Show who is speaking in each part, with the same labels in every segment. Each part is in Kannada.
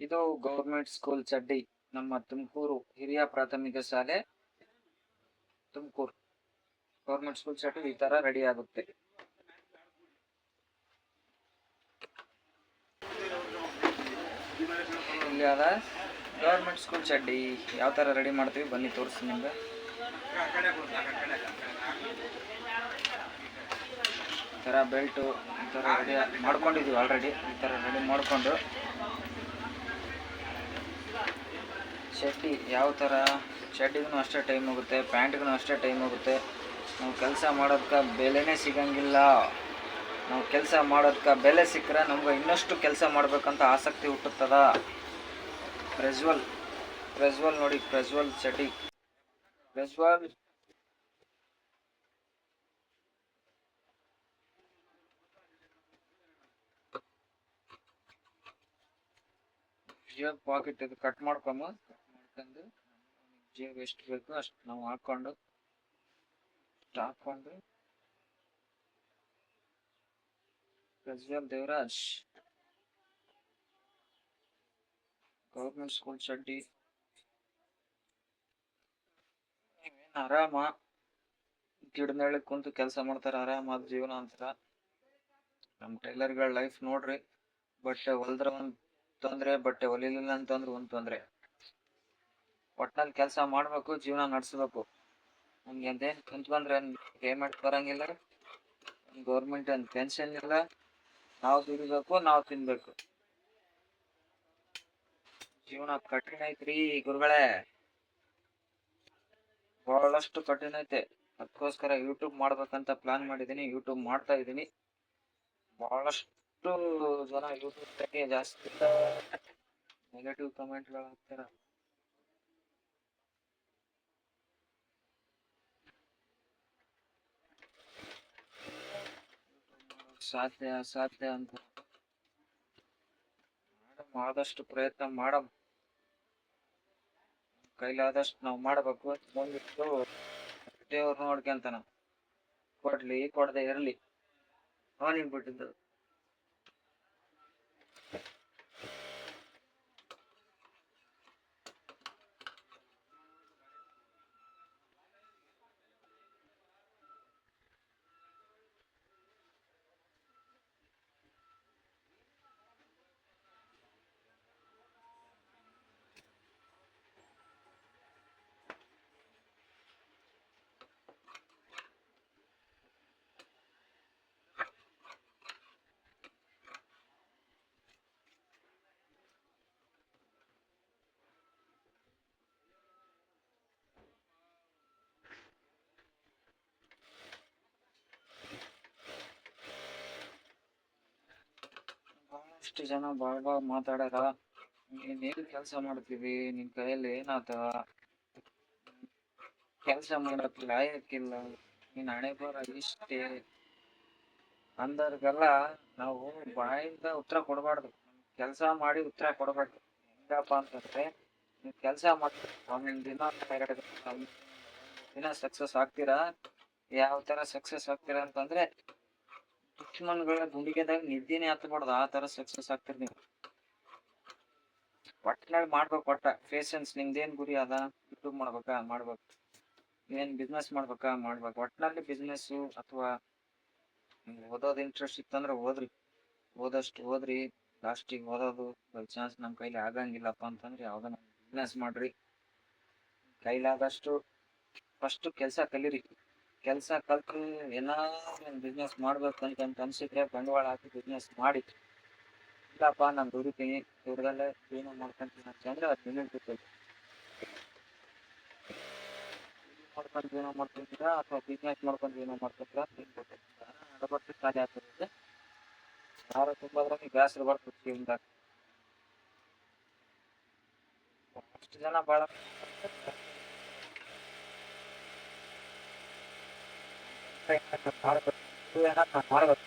Speaker 1: ಇದು ಗೌರ್ಮೆಂಟ್ ಸ್ಕೂಲ್ ಚಡ್ಡಿ. ನಮ್ಮ ತುಮಕೂರು ಹಿರಿಯ ಪ್ರಾಥಮಿಕ ಶಾಲೆ ತುಮಕೂರು ಗೌರ್ಮೆಂಟ್ ಸ್ಕೂಲ್ ಚಡ್ಡಿ ಈ ತರ ರೆಡಿ ಆಗುತ್ತೆ. ಇಲ್ಲಿ ಅದ ಗೌರ್ಮೆಂಟ್ ಸ್ಕೂಲ್ ಚಡ್ಡಿ ಯಾವ ತರ ರೆಡಿ ಮಾಡ್ತೀವಿ ಬನ್ನಿ ತೋರಿಸ್ತೀನಿ ನಿಮ್ಗೆ. ಈ ತರ ಬೆಲ್ಟು ಈ ತರ ರೆಡಿ ಮಾಡ್ಕೊಂಡಿದೀವಿ ಆಲ್ರೆಡಿ. ಈ ತರ ರೆಡಿ ಮಾಡ್ಕೊಂಡು ಚಡ್ಡಿ ಯಾವ ಥರ, ಚಡ್ಡಿಗೂ ಅಷ್ಟೇ ಟೈಮ್ ಹೋಗುತ್ತೆ, ಪ್ಯಾಂಟ್ಗೂ ಅಷ್ಟೇ ಟೈಮ್ ಹೋಗುತ್ತೆ. ನಾವು ಕೆಲಸ ಮಾಡೋದಕ್ಕೆ ಬೆಲೆನೇ ಸಿಗಂಗಿಲ್ಲ. ನಾವು ಕೆಲಸ ಮಾಡೋದಕ್ಕೆ ಬೆಲೆ ಸಿಕ್ಕರೆ ನಮ್ಗೆ ಇನ್ನಷ್ಟು ಕೆಲಸ ಮಾಡ್ಬೇಕಂತ ಆಸಕ್ತಿ ಹುಟ್ಟುತ್ತದ. ಪ್ರಜ್ವಲ್ ನೋಡಿ, ಪ್ರಜ್ವಲ್ ಚಡ್ಡಿ. ಪ್ರಜ್ವಲ್ ಜಿಯೋ ಪಾಕೆಟ್ ಇದು ಕಟ್ ಮಾಡ್ಕೊಂಡು ಜಿಯೋ ಎಷ್ಟು ಬೇಕು ಅಷ್ಟು ನಾವು ಹಾಕೊಂಡು ಪ್ರಜ್ವಲ್ ದೇವರಾಜ್ ಗೌರ್ಮೆಂಟ್ ಸ್ಕೂಲ್ ಚಡ್ಡಿ. ನೀವೇನು ಆರಾಮ ಗಿಡನಳ್ಳಿ ಕುಂತು ಕೆಲಸ ಮಾಡ್ತಾರೆ, ಆರಾಮಾದ ಜೀವನ ಅಂತಾರ. ನಮ್ಮ ಟೈಲರ್ಗಳ ಲೈಫ್ ನೋಡ್ರಿ, ಬಟ್ಟೆ ಹೊಲ್ದ್ರ ಒಂದು ತೊಂದರೆ, ಬಟ್ಟೆ ಹೊಲಿಲಿಲ್ಲ ಅಂತಂದ್ರೆ ಒಂದು ತೊಂದರೆ. ಒಟ್ನಲ್ಲಿ ಕೆಲಸ ಮಾಡ್ಬೇಕು, ಜೀವನ ನಡೆಸ್ಬೇಕು. ನಮ್ಗೆ ಅದೇನು ಕುಂತ್ಕೊಂಡ್ರೆ ಪೇಮೆಂಟ್ ಬರಂಗಿಲ್ಲ, ಗೌರ್ಮೆಂಟ್ ಒಂದು ಪೆನ್ಷನ್ ಇಲ್ಲ. ನಾವು ದುಡಿಬೇಕು, ನಾವು ತಿನ್ಬೇಕು. ಜೀವನ ಕಠಿಣ ಐತ್ರಿ ಗುರುಗಳೇ, ಬಹಳಷ್ಟು ಕಠಿಣ ಐತೆ. ಅದಕ್ಕೋಸ್ಕರ ಯೂಟ್ಯೂಬ್ ಮಾಡ್ಬೇಕಂತ ಪ್ಲಾನ್ ಮಾಡಿದ್ದೀನಿ, ಯೂಟ್ಯೂಬ್ ಮಾಡ್ತಾ ಇದ್ದೀನಿ. ಬಹಳಷ್ಟು ಜನ ಯೂಟ್ಯೂಬ್ ಬಗ್ಗೆ ಜಾಸ್ತಿ ನೆಗೆಟಿವ್ ಕಮೆಂಟ್ಗಳು ಹಾಕ್ತಾರ. ಸಾಧ್ಯ ಅಸಾಧ್ಯ ಅಂತ ಆದಷ್ಟು ಪ್ರಯತ್ನ ಮಾಡಮ್, ಕೈಲಾದಷ್ಟು ನಾವು ಮಾಡಬೇಕು. ಬಂದ್ಬಿಟ್ಟು ದೇವ್ರು ನೋಡ್ಕೊಂತಾನ, ಕೊಡ್ಲಿ ಕೊಡದೆ ಇರಲಿ, ಅವನಿಗೆ ಬಿಟ್ಟಿದ್ದು. ಬಹಳಷ್ಟು ಜನ ಬಾಳ ಮಾತಾಡ್ಯಾರ, ನೀನೇನು ಕೆಲಸ ಮಾಡ್ತೀವಿ, ನಿನ್ ಕೈಯಲ್ಲಿ ಏನಾತ, ಕೆಲಸ ಮಾಡಕ್ ಲಾಯಕ್ಕಿಲ್ಲ, ನೀನ್ ಹಣೆ ಬರ ಇಷ್ಟೇ ಅಂದವ್ರಿಗೆಲ್ಲ ನಾವು ಬಾಯಿಂದ ಉತ್ತರ ಕೊಡಬಾರ್ದು. ಕೆಲಸ ಮಾಡಿ ಉತ್ತರ ಕೊಡಬಾರ್ದು. ಹೆಂಗಪ್ಪ ಅಂತಂದ್ರೆ, ನೀವು ಕೆಲಸ ಮಾಡ್ತೀವಿ ಒಂದೊಂದು ದಿನ ಎರಡು ದಿನ ಸಕ್ಸಸ್ ಆಗ್ತೀರಾ. ಯಾವ ತರ ಸಕ್ಸಸ್ ಆಗ್ತೀರಾ ಅಂತಂದ್ರೆ, ದುಶ್ಮನ್ಗಳ ಗುಂಡಿಗೆದಾಗ ನಿದ್ದೆನೆ ಹತ್ಬಾರ್ದು, ಆ ತರ ಸಕ್ಸಸ್ ಆಗ್ತೀರಿ ನೀವು. ಒಟ್ಟಿನಾಗ ಮಾಡ್ಬೇಕು. ಒಟ್ಟ ಪೇಷನ್ಸ್. ನಿಮ್ದೇನ್ ಗುರಿ ಅದ, ಯೂಟ್ಯೂಬ್ ಮಾಡ್ಬೇಕಾ ಮಾಡ್ಬೇಕು, ಏನ್ ಬಿಸ್ನೆಸ್ ಮಾಡ್ಬೇಕಾ ಮಾಡ್ಬೇಕು. ಒಟ್ಟಿನಲ್ಲಿ ಬಿಸ್ನೆಸ್ ಅಥವಾ ಓದೋದು ಇಂಟ್ರೆಸ್ಟ್ ಇತ್ತಂದ್ರೆ ಓದ್ರಿ, ಓದಷ್ಟು ಓದ್ರಿ. ಲಾಸ್ಟಿಗೆ ಓದೋದು ಬೈ ಚಾನ್ಸ್ ನಮ್ಮ ಕೈಲಿ ಆಗಂಗಿಲ್ಲಪ್ಪ ಅಂತಂದ್ರೆ ಯಾವ್ದನ್ನ ಬಿಸ್ನೆಸ್ ಮಾಡ್ರಿ. ಕೈಲಾದಷ್ಟು ಫಸ್ಟ್ ಕೆಲಸ ಕಲೀರಿ. ಕೆಲಸ ಕಲ್ತು ಏನಾದ್ರು ಬಿಸ್ನೆಸ್ ಮಾಡ್ಬೇಕು ಅಂತ ಅನ್ಸಿದ್ರೆ ಬಂಡವಾಳ ಹಾಕಿ ಬಿಸ್ನೆಸ್ ಮಾಡಿ. ಇಲ್ಲಪ್ಪ ನಾನು ದುಡಿತೀನಿ, ದುಡ್ದಲ್ಲೇ ಜೀವನ ಮಾಡ್ಕೊಂತೀನಿ ಅಂತಂದ್ರೆ ಅದು ನಿಮಗೆ ಗೊತ್ತೈತಿ. ಮಾಡ್ಕೊಂಡು ಜೀವನ ಮಾಡ್ಕೊಂತೀರಾ ಅಥವಾ ಬಿಸ್ನೆಸ್ ಮಾಡ್ಕೊಂಡು ಜೀವನ ಮಾಡ್ಕೊಂತೀರಾ ಅಂತ ನಿಮ್ಗೆ ಗೊತ್ತೈತಿ. ನಡಬರ್ತಿ ಖಾಲಿ ಆಗ್ತಿರುತ್ತೆ, ಯಾರು ತುಂಬೋದ್ರಾಗ ಬೇಸರ ಬರ್ತದೆ ಜೀವನದಾಗ. ಅಷ್ಟು ಜನ ಭಾಳ ಮಾಡ್ಬೇಕು.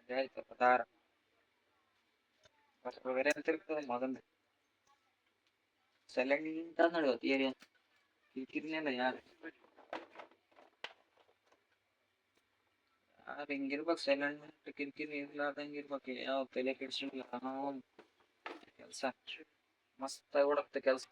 Speaker 1: ಆಯ್ತು ಪದಾರ ಬೇರೆ ಅಂತ ಇರ್ತದೆ. ಮಗಂದು ಸೈಲೆಂಟ್ ನಡೆಯುತ್ತೆ ಏರಿಯಾ. ಕಿರಿಕಿರಿನೇ ಯಾರು ಯಾರು ಹಿಂಗಿರ್ಬೇಕು, ಸೈಲೆಂಟ್ ಕಿರಿಕಿರಿ ಇರ್ಲಾರ್ದಂಗೆ ಇರ್ಬೇಕು, ಯಾವ ತಲೆ ಕೆಡ್ಸಿಲ್ಲ ಕೆಲ್ಸ ಮಸ್ತ್ ಓಡತ್ತೆ ಕೆಲ್ಸ.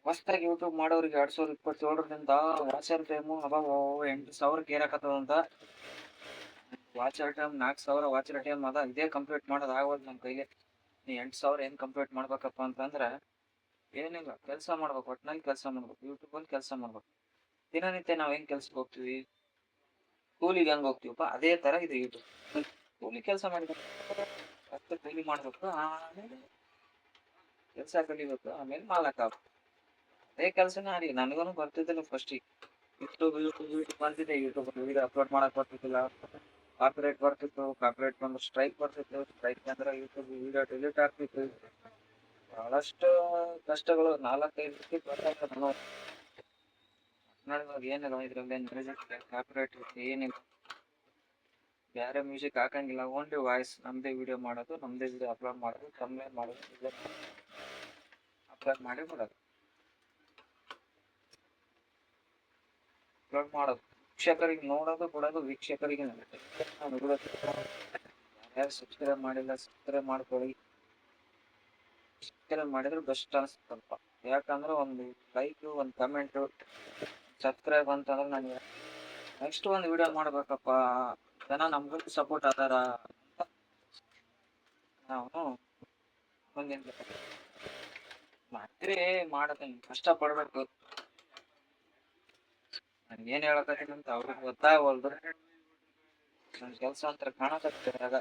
Speaker 1: ಹೊಸ್ದಾಗಿ ಯೂಟ್ಯೂಬ್ ಮಾಡೋರಿಗೆ 2027ರಿಂದ ವಾಚರ್ ಟೈಮು ಅವಾಗ 8,000 ಏರಾಕತ್ತದಂತ. ವಾಚರ್ ಟೈಮ್ 4,000 ವಾಚರ್ ಟೈಮ್ ಅದ. ಇದೇ ಕಂಪ್ಲೀಟ್ ಮಾಡೋದು ಆಗೋದು ನಮ್ಮ ಕೈಲಿ. ನೀ 8,000 ಹೆಂಗ್ ಕಂಪ್ಲೀಟ್ ಮಾಡ್ಬೇಕಪ್ಪ ಅಂತಂದ್ರೆ ಏನಿಲ್ಲ, ಕೆಲಸ ಮಾಡ್ಬೇಕು, ಒಟ್ನಲ್ಲಿ ಕೆಲಸ ಮಾಡ್ಬೇಕು, ಯೂಟ್ಯೂಬಲ್ಲಿ ಕೆಲಸ ಮಾಡ್ಬೇಕು. ದಿನನಿತ್ಯ ನಾವು ಹೆಂಗ್ ಕೆಲ್ಸಕ್ಕೆ ಹೋಗ್ತೀವಿ, ಕೂಲಿಗೆ ಹೆಂಗ್ ಹೋಗ್ತೀವಪ್ಪ ಅದೇ ತರ ಇದು ಯೂಟ್ಯೂಬ್. ಕೂಲಿ ಕೆಲಸ ಮಾಡಿದ್ರೆ ಫಸ್ಟ್ ಕೂಲಿ ಮಾಡ್ಬೇಕು, ಆಮೇಲೆ ಕೆಲಸ ಕಲಿಬೇಕು, ಆಮೇಲೆ ಮಾಲಕ್ ಆಗ್ಬೇಕು. ಅದೇ ಕೆಲಸನೇ ಆಗಲಿ. ನನಗೂ ಬರ್ತಿದ್ದಿಲ್ಲ ಫಸ್ಟಿಗೆ. ಯೂಟ್ಯೂಬ್ ಬಂದಿದೆ, ಯೂಟ್ಯೂಬ್ ವಿಡಿಯೋ ಅಪ್ಲೋಡ್ ಮಾಡಕ್ ಬರ್ತಿದ್ದಿಲ್ಲ. ಕಾಪಿರೈಟ್ ಬರ್ತಿತ್ತು, ಕಾಪಿರೈಟ್ ಬಂದು ಸ್ಟ್ರೈಕ್ ಬರ್ತಿತ್ತು. ಸ್ಟ್ರೈಕ್ ಅಂದ್ರೆ ಯೂಟ್ಯೂಬ್ ವಿಡಿಯೋ ಡಿಲೀಟ್ ಆಗ್ತಿತ್ತು. ಬಹಳಷ್ಟು ಕಷ್ಟಗಳು, 4-5 ರೀತಿ ಬರ್ತಾಯಿತ್ತು. ನಾನು ಏನಿಲ್ಲ ಇದ್ರಲ್ಲಿ ಮ್ಯೂಸಿಕ್ ಕಾಪಿರೈಟ್ ಏನಿಲ್ಲ, ಬೇರೆ ಮ್ಯೂಸಿಕ್ ಹಾಕಂಗಿಲ್ಲ. ಓನ್ಲಿ ವಾಯ್ಸ್, ನಮ್ದೇ ವಿಡಿಯೋ ಮಾಡೋದು, ನಮ್ದೇ ವಿಡಿಯೋ ಅಪ್ಲೋಡ್ ಮಾಡೋದು, ತಮ್ಮನೇ ಮಾಡೋದು, ಅಪ್ಲೋಡ್ ಮಾಡಿ ಬಿಡೋದು. ಅಪ್ಲೋಡ್ ಮಾಡೋದು, ವೀಕ್ಷಕರಿಗೆ ನೋಡೋದು ಬಿಡೋದು ವೀಕ್ಷಕರಿಗೆ. ಯಾರು ಸಬ್ಸ್ಕ್ರೈಬ್ ಮಾಡಿಲ್ಲ ಸಬ್ಸ್ಕ್ರೈಬ್ ಮಾಡ್ಕೊಳ್ಳಿ. ಸಬ್ಸ್ಕ್ರೈಬ್ ಮಾಡಿದ್ರೆ ಬೆಸ್ಟ್ ಅನಿಸುತ್ತೆ ಸ್ವಲ್ಪ. ಯಾಕಂದ್ರೆ ಒಂದು ಲೈಕ್, ಒಂದು ಕಮೆಂಟು, ಸಬ್ಸ್ಕ್ರೈಬ್ ಅಂತಂದ್ರೆ ನನಗೆ ನೆಕ್ಸ್ಟ್ ಒಂದು ವಿಡಿಯೋ ಮಾಡ್ಬೇಕಪ್ಪ, ಜನ ನಮ್ಗೂ ಸಪೋರ್ಟ್ ಅದಾರ ಅಂತ ನಾವು ಮುಂದಿನ ಮಾಡ್ತೀವಿ. ಮಾಡತೀನಿ, ಕಷ್ಟ ಪಡ್ಬೇಕು. ನಾನು ಏನ್ ಹೇಳಕತ್ತೀನಿ ಅಂತ ಅವ್ರಿಗೆ ಗೊತ್ತಾಗವಲ್ದು. ನನ್ನ ಕೆಲಸ ಅಂತ ಕಾಣಕತ್ತೀರ ಆಗ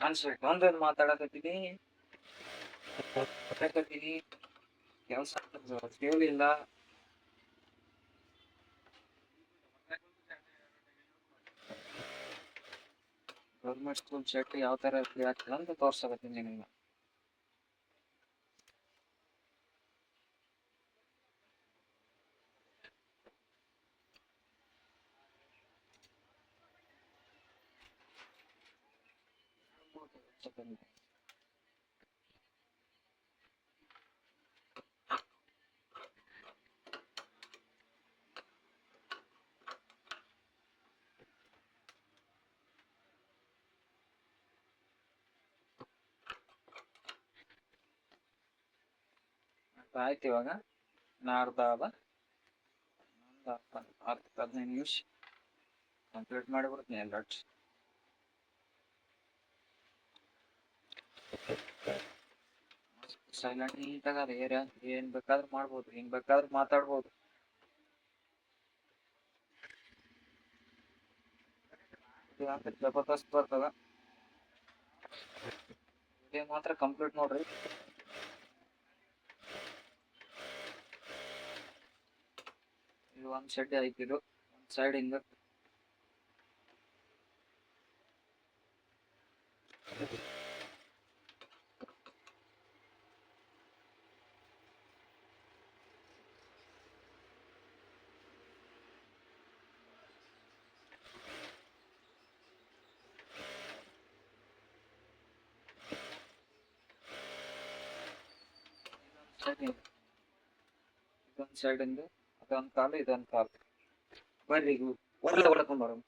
Speaker 1: ಅನ್ಸ್ಬೇಕು. ಒಂದೊಂದು ಮಾತಾಡಕತ್ತೀನಿ ಕೆಲಸ ಕೇಳಿಲ್ಲ. ಗೌರ್ಮೆಂಟ್ ಸ್ಕೂಲ್ ಶರ್ಟ್ ಯಾವ ತರ ಆಗ್ತದೆ ಅಂತ ತೋರ್ಸಕತ್ತೀನಿ ನಿಮಗೆ. ಆಯ್ತು, ಇವಾಗ ನಾಡ್ದ ಒಂದು 10-15 ನಿಮಿಷ ಕಂಪ್ಲೀಟ್ ಮಾಡಿಬಿಡ್ತೀನಿ ಎಲ್ಲ. ಸೈಲೆಂಟ್ ನೀಟಾಗ ಏರಿಯಾ, ಏನ್ ಬೇಕಾದ್ರೂ ಮಾಡ್ಬೋದು, ಹೆಂಗ್ ಬೇಕಾದ್ರೂ ಮಾತಾಡ್ಬೋದು. ಜಬರ್ದಸ್ತ್ ಬರ್ತದ. ವಿಡಿಯೋ ಮಾತ್ರ ಕಂಪ್ಲೀಟ್ ನೋಡ್ರಿ. ಇದು ಒಂದ್ ಶೆಡ್ ಐತಿದು, ಒಂದ್ ಸೈಡ್ ಹಿಂಗ ಇದೊಂದ್ ಸೈಡ್ ಇಂದ ಅದೊಂದ್ ಕಾಲು ಇದೊಂದ್ ಕಾಲು. ಬರ್ರಿ ಒಳ್ಳೆ ಹೊಡ್ಕೊಂಡ್ ಬರೋದು.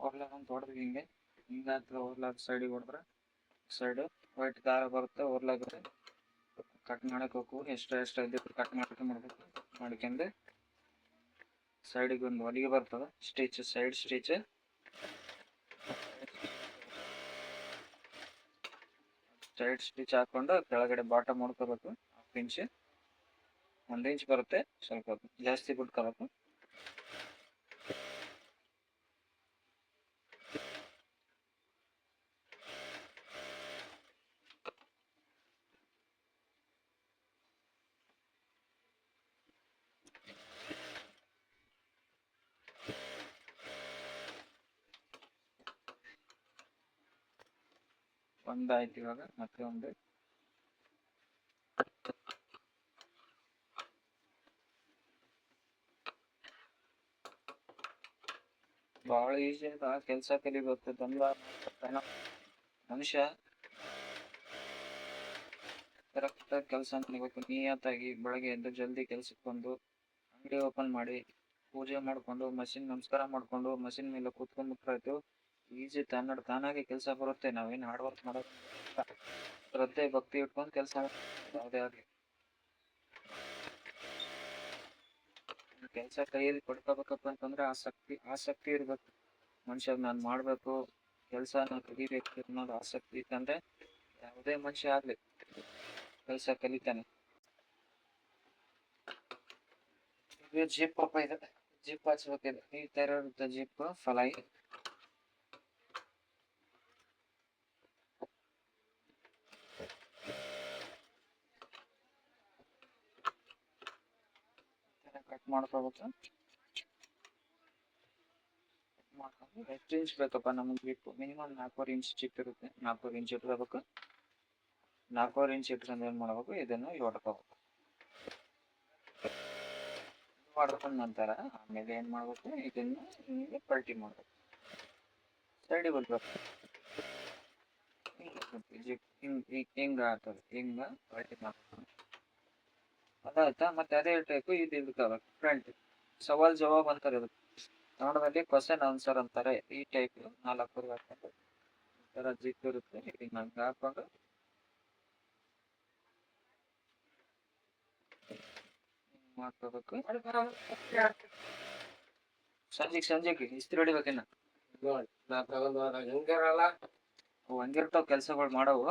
Speaker 1: ಓರ್ಲಾಗ ಅಂತ ಹೊಡೆದ್ವಿ ಹಿಂಗೆ ಹಿಂಗಾಗ್ತದೆ. ಓರ್ಲಾಗ ಸೈಡಿಗೆ ಹೊಡೆದ್ರೆ ಸೈಡ್ ವೈಟ್ ದಾರ ಬರುತ್ತೆ. ಓರ್ಲಾಗ ಕಟ್ ಮಾಡಕ್ಕೆ ಹೋಗು. ಎಷ್ಟು ಇದ್ದಿದ್ದು ಕಟ್ ಮಾಡ್ಬೇಕು. ಮಾಡ್ಕೊಂಡು ಸೈಡಿಗೆ ಒಂದು ಹೊಲಿಗೆ ಬರ್ತದೆ, stitch, side stitch. Side stitch ಹಾಕೊಂಡು ಕೆಳಗಡೆ ಬಾಟಮ್ ಹೊಡ್ಕೋಬೇಕು. 1/2 ಇಂಚ್, 1 ಇಂಚ್ ಬರುತ್ತೆ. ಸ್ವಲ್ಪ ಜಾಸ್ತಿ ಬಿಟ್ಕೋಬೇಕು. ಒಂದಾಯ್ತು. ಇವಾಗ ಮತ್ತೆ ಒಂದು ಬಹಳ ಈಸಿ ಅದ ಕೆಲಸ ಕಲಿಬೇಕು. ಮನುಷ್ಯ ಕರೆಕ್ಟ್ ಕೆಲಸ ಕಲಿಬೇಕು. ನಿಯತ್ತಾಗಿ ಬೆಳಗ್ಗೆ ಎದ್ದು ಜಲ್ದಿ ಕೆಲ್ಸಕ್ಕೆ ಬಂದು ಅಂಗಡಿ ಓಪನ್ ಮಾಡಿ ಪೂಜೆ ಮಾಡ್ಕೊಂಡು ಮಷಿನ್ ನಮಸ್ಕಾರ ಮಾಡ್ಕೊಂಡು ಮಷಿನ್ ಮೇಲೆ ಕೂತ್ಕೊಂಡ್ಬಿಟ್ರಾಯ್ತು. ಈಸಿ ತಾನಾಗೆ ಕೆಲಸ ಬರುತ್ತೆ. ನಾವೇನು ಹಾರ್ಡ್ ವರ್ಕ್ ಮಾಡೋದು, ಶ್ರದ್ಧೆ ಭಕ್ತಿ ಇಟ್ಕೊಂಡು ಕೆಲಸ ಯಾವುದೇ ಆಗಲಿ ಕೆಲಸ ಕೈಯಲ್ಲಿ ಪಡ್ಕೋಬೇಕಪ್ಪ ಅಂತಂದ್ರೆ ಆಸಕ್ತಿ ಇರ್ಬೇಕು ಮನುಷ್ಯ. ನಾನು ಮಾಡ್ಬೇಕು, ಕೆಲಸ ನಾನು ಕಲಿಬೇಕು ಅನ್ನೋದು ಆಸಕ್ತಿ ಇತ್ತಂದ್ರೆ ಯಾವುದೇ ಮನುಷ್ಯ ಆಗ್ಲಿ ಕೆಲಸ ಕಲಿತಾನೆ. ಇದು ಜಿಪ್ ಅಪ್ಪ, ಇದು ಜಿಪ್ ಹಚ್ಬೇಕಿದೆ. ಈ ತರ ಇರುತ್ತೆ ಜಿಪ್ ಫಲೈ. ಕಟ್ ಮಾಡ್ಕೋಬೇಕು. ಎಷ್ಟು ಇಂಚ್ ಬೇಕಪ್ಪ ನಮಗೆ ಜಿಪ್? ಮಿನಿಮಮ್ 4 ಇಂಚ್ ಜಿಪ್ ಇರುತ್ತೆ. 4 ಇಂಚ್ ಇಟ್ಕೋಬೇಕು. 4 ಇಂಚ್ ಇಟ್ಕೊಂಡು ಏನ್ ಮಾಡ್ಬೇಕು, ಇದನ್ನು ಹೊಡ್ಕೋಬೇಕು. ಹೊಡ್ಕೊಂಡ ನಂತರ ಆಮೇಲೆ ಏನ್ ಮಾಡ್ಬೇಕು, ಇದನ್ನು ಹಿಂಗೆ ಪಲ್ಟಿ ಮಾಡ್ಬೇಕು. ಸೈಡಿಗೆ ಬರ್ಬೇಕು. ಹಿಂಗ ಆಗ್ತದೆ. ಹಿಂಗ ಪಲ್ಟಿ ಮಾಡ್ಬೇಕು. ಅದಾಯ್ತಾ? ಮತ್ತೆ ಅದೇ ಟೈಪ್ ಇದು ಇರ್ತವೆ ಫ್ರಂಟ್. ಸವಾಲ್ ಜವಾಬ್ ಅಂತಾರೆ ಇದಕ್ಕೆ ಕನ್ನಡದಲ್ಲಿ, ಕ್ವಶನ್ ಆನ್ಸರ್ ಅಂತಾರೆ. ಈ ಟೈಪ್ 4 ಹಾಕೊಂಡು ಈ ತರ ಜಿಪ್ ಇರುತ್ತೆ. ಹಿಂಗೆ ಹಾಕೊಂಡು ಮಾಡ್ಕೋಬೇಕು. ಸಂಜೆಗೆ ಇಸ್ತ್ರಿ ಹೊಡಿಬೇಕಿನ್ನ. ಹಂಗಿರ್ತಾವ ಕೆಲ್ಸಗಳು ಮಾಡವು.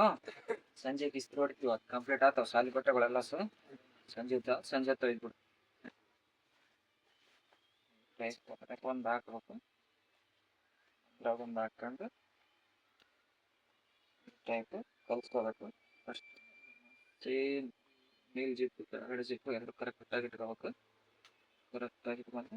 Speaker 1: ಸಂಜೆಗೆ ಇಸ್ತ್ರಿ ಹೊಡಿತೀವ, ಕಂಪ್ಲೀಟ್ ಆತಾವ ಸಾಲಿ ಬಟ್ಟೆಗಳೆಲ್ಲ. ಸಂಜೆ ತೊಯ್ದ್ಬಿಡು. ಒಂದು ಹಾಕ್ಬೇಕು. ಅದ್ರಾಗ ಒಂದು ಹಾಕೊಂಡು ಟೈಪ್ ಕಲ್ಸ್ಕೋಬೇಕು. ಫಸ್ಟ್ ಸೇಮ್ ಮೇಲ್ ಜಿಪ್ಪು ಕೆಳಗಡೆ ಜಿಪ್ಪು ಎರಡು ಕರೆಕ್ಟಾಗಿ ಇಟ್ಕೋಬೇಕು. ಕರೆಕ್ಟಾಗಿ ಇಟ್ಕೊಂಡು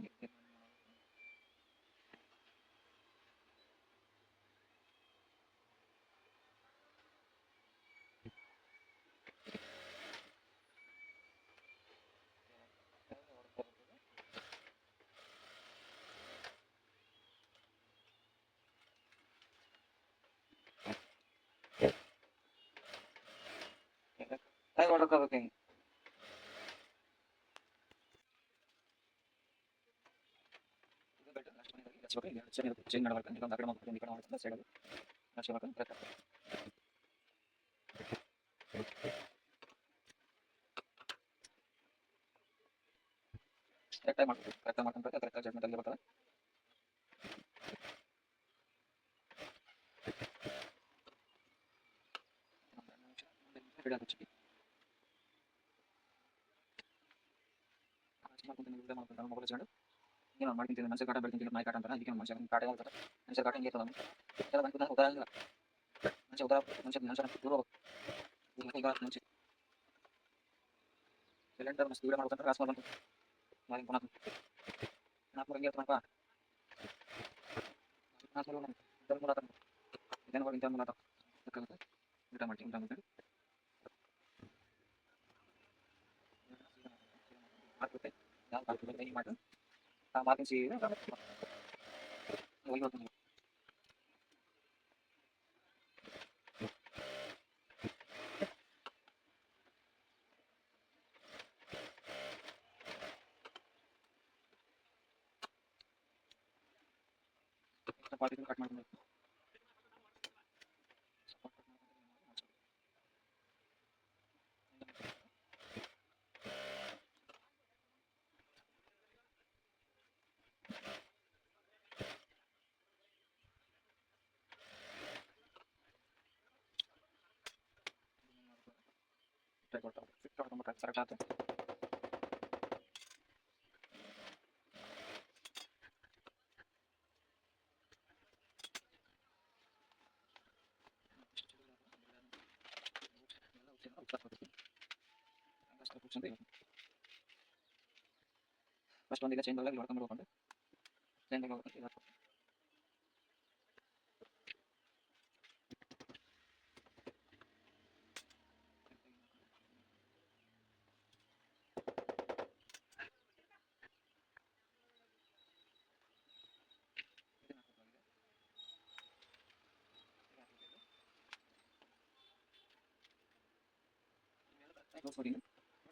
Speaker 1: ಹೊಡ್ಕೋಬೇಕು. ಹಿಂಗೆ ಚೇಂಜ್ ಮಾಡಬೇಕು. ಇನ್ನೊಂದು ಕಡೆ ಮಾಡ್ಕೊಂಡು ಈ ಕಡೆ ಮಾಡ್ಕೊಂಡು ಸೈಡ್ ಹಚ್ಕೋಬೇಕು. ಕರೆಕ್ಟಾಗಿ ಮಾಡ್ಬೇಕು. ಕರೆಕ್ಟಾಗಿ ಮಾಡ್ಕೊಂಡು ಕರೆಕ್ಟಾಗಿ ಜಡ್ಜ್ಮೆಂಟ್ ಅಲ್ಲಿ ಬರ್ತದೆ. ಮೊಬೈಲ್ ಹಚ್ಕೊಂಡು ಏನೋ ಮಾಡ್ಕೊಂತೀನಿ. ಮನುಷ್ಯ ಕಾಟ ಬೆಳ್ತೀನಿ, ನಾಯಿ ಕಾಟ ಅಂತಾರೆ. ಅದಕ್ಕೆ ಮನುಷ್ಯ ಕಾಟ ಹೇಳ್ತಾರೆ. ಮನುಷ್ಯ ಕಾಟ ಹಿಂಗೆ ಇರ್ತದೆ. ಉದಾರ ಇಲ್ಲ ಮನುಷ್ಯ ದೂರ ಹೋಗ್ಬೇಕು. ಮನುಷ್ಯ ಸಿಲಿಂಡರ್ ಮಸ್ತ್ ವೀಡಿಯೋ ಮಾಡ್ಬೇಕಂದ್ರೆ ರಾಸ್ ಮಾಡ್ಬೇಕು. ನಾಲ್ಕು ಹಂಗೆ ಇರ್ತನಪ್ಪ. ಇದೇನು ಇಂಥ ಮೂಲ ಊಟ ಮಾಡ್ತೀನಿ. ಊಟ ಮಾಡಿ ಹಾಕ್ಬಿಟ್ಟೆ ಯಾವ್ದು ಹಾಕ್ಬಿಟ್ಟು ಕೈ ಮಾಡಿ ಆ ಮಾತಿನ ಸೀರೆ ಹೋಗಿ ಹೋಗ್ತೀನಿ. ಪಾರ್ಟಿ ಕಟ್ ಮಾಡ್ಕೊಂಡು ಫಿಟ್ ಮಾಡ್ಕೊಂಡ್ಬಿಟ್ರೆ ಕರೆಕ್ಟ್ ಆಗುತ್ತೆ. ಫಸ್ಟ್ ಒಂದಿಗೆ ಚೈನ್ ಒಳಗೆ ಹೊಡ್ಕೊಂಡು ಹೋಗ್ಕೊಂಡು ಚೈನ್ ಹೋಗ್ಕೊಂಡು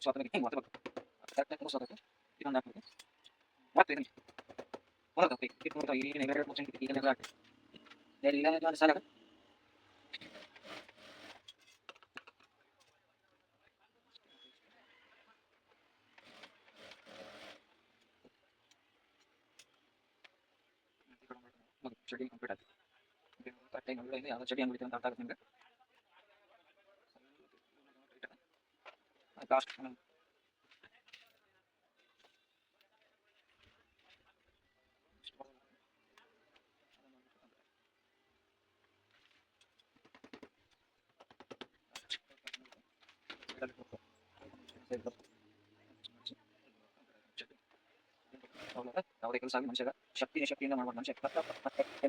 Speaker 1: ಸ್ವಾತಂತ್ರ್ಯ ಹಿಂಗೆ ಮತ್ತೆ ಸ್ವಾತಂತ್ರ್ಯ ಇನ್ನೊಂದು ಹಾಕ್ಬೇಕು ಮತ್ತೆ ಇದನ್ನು ಹೊರಗೆ ಇಟ್ಕೊಂಡು ಈಗ 2% ಈಗ ಹಾಕಿ ಎಲ್ಲ ಸಾಲ ಚಡಿ ಕಂಪ್ಲೀಟ್ ಆಯ್ತು. ಟೈಮ್ ಒಳ್ಳೆ ಯಾವ್ದು ಚಡಿ ಅಂಗಡಿ ಅಂತ ಅರ್ಥ ಆಗುತ್ತೆ ನಿಮಗೆ. ಲಾಸ್ಟ್ ಯಾವುದೇ ಕೆಲಸ ಆಗಿ ಮನುಷ್ಯಗ ಶಕ್ತಿಯಿಂದ ಮಾಡ್ಬೋದು. ಮನುಷ್ಯ ಕೆಲಸ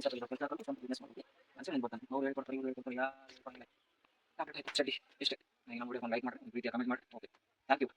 Speaker 1: ಸ್ವಂತ ಬಿಸ್ನೆಸ್ ಮಾಡ್ಬೋದು. ಮನುಷ್ಯ ನೆನ್ಬೋತಾನೆ ಅವ್ರು ಹೇಳ್ಕೊಡ್ತಾರೆ ಇವ್ರು ಹೇಳ್ಕೊಡ್ತಾರೆ ಯಾರು ಹೇಳ್ಕೊಡಿಲ್ಲ. ಚಡ್ಡಿ ಇಷ್ಟೇ. ನಮ್ಮ ವಿಡಿಯೋ ಲೈಕ್ ಮಾಡಿ, ಪ್ರೀತಿಯ ಕಮೆಂಟ್ ಮಾಡಿ. Okay, thank you.